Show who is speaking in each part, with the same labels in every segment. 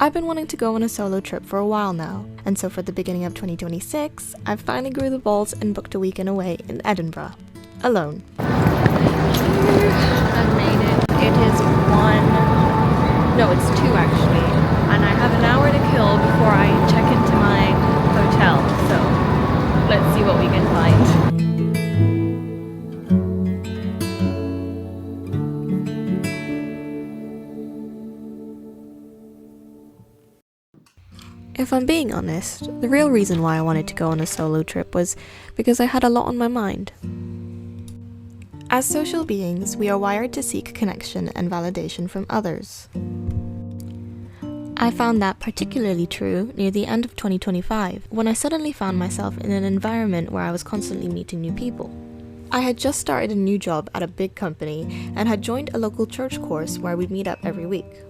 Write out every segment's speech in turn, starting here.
Speaker 1: I've been wanting to go on a solo trip for a while now, and so for the beginning of 2026, I finally grew the balls and booked a weekend away in Edinburgh. Alone.
Speaker 2: I've made it. It is 2 actually, and I have an hour to kill before I check into my hotel, so let's see what we can find.
Speaker 1: If I'm being honest, the real reason why I wanted to go on a solo trip was because I had a lot on my mind. As social beings, we are wired to seek connection and validation from others. I found that particularly true near the end of 2025, when I suddenly found myself in an environment where I was constantly meeting new people. I had just started a new job at a big company and had joined a local church course where we'd meet up every week.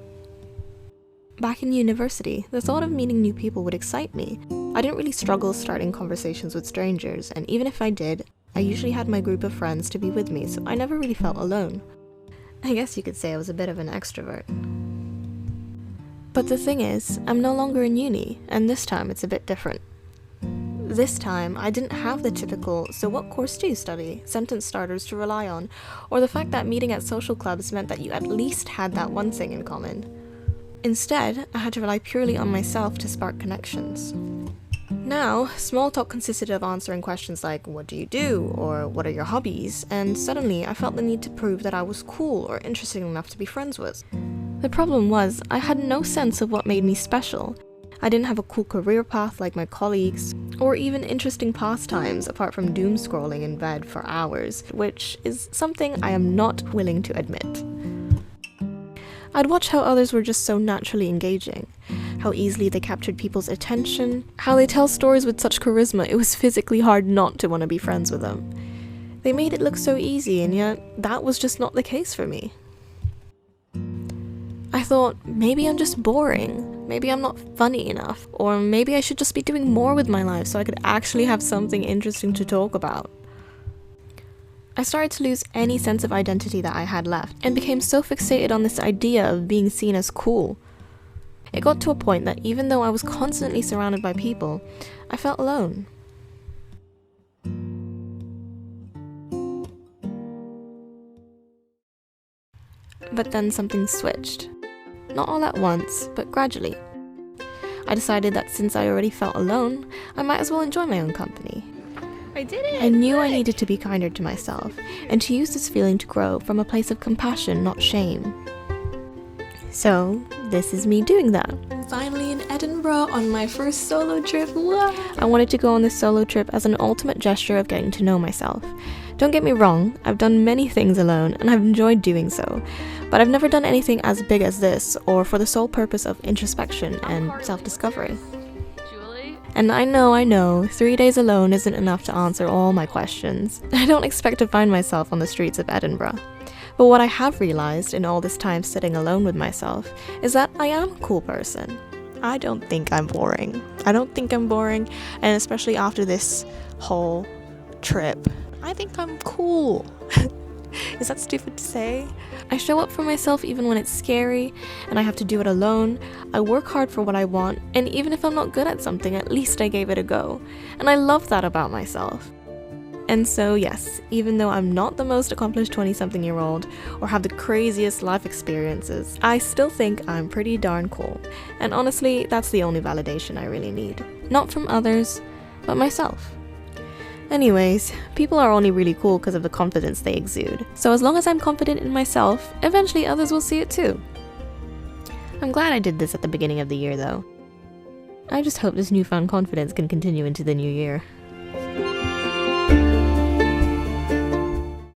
Speaker 1: Back in university, the thought of meeting new people would excite me. I didn't really struggle starting conversations with strangers, and even if I did, I usually had my group of friends to be with me, so I never really felt alone. I guess you could say I was a bit of an extrovert. But the thing is, I'm no longer in uni, and this time it's a bit different. This time, I didn't have the typical, so what course do you study, sentence starters to rely on, or the fact that meeting at social clubs meant that you at least had that one thing in common. Instead, I had to rely purely on myself to spark connections. Now, small talk consisted of answering questions like, what do you do, or what are your hobbies, and suddenly I felt the need to prove that I was cool or interesting enough to be friends with. The problem was, I had no sense of what made me special. I didn't have a cool career path like my colleagues, or even interesting pastimes apart from doom scrolling in bed for hours, which is something I am not willing to admit. I'd watch how others were just so naturally engaging, how easily they captured people's attention, how they tell stories with such charisma it was physically hard not to want to be friends with them. They made it look so easy, and yet that was just not the case for me. I thought, maybe I'm just boring, maybe I'm not funny enough, or maybe I should just be doing more with my life so I could actually have something interesting to talk about. I started to lose any sense of identity that I had left, and became so fixated on this idea of being seen as cool. It got to a point that even though I was constantly surrounded by people, I felt alone. But then something switched. Not all at once, but gradually. I decided that since I already felt alone, I might as well enjoy my own company.
Speaker 2: I did it!
Speaker 1: I knew I needed to be kinder to myself, and to use this feeling to grow from a place of compassion, not shame. So, this is me doing that. I'm finally in Edinburgh on my first solo trip. Whoa. I wanted to go on this solo trip as an ultimate gesture of getting to know myself. Don't get me wrong, I've done many things alone, and I've enjoyed doing so, but I've never done anything as big as this, or for the sole purpose of introspection and self-discovery. And I know, 3 days alone isn't enough to answer all my questions. I don't expect to find myself on the streets of Edinburgh. But what I have realized in all this time sitting alone with myself is that I am a cool person. I don't think I'm boring. And especially after this whole trip, I think I'm cool. Is that stupid to say? I show up for myself even when it's scary, and I have to do it alone. I work hard for what I want, and even if I'm not good at something, at least I gave it a go. And I love that about myself. And so yes, even though I'm not the most accomplished 20-something-year-old, or have the craziest life experiences, I still think I'm pretty darn cool. And honestly, that's the only validation I really need. Not from others, but myself. Anyways, people are only really cool because of the confidence they exude. So as long as I'm confident in myself, eventually others will see it too. I'm glad I did this at the beginning of the year though. I just hope this newfound confidence can continue into the new year.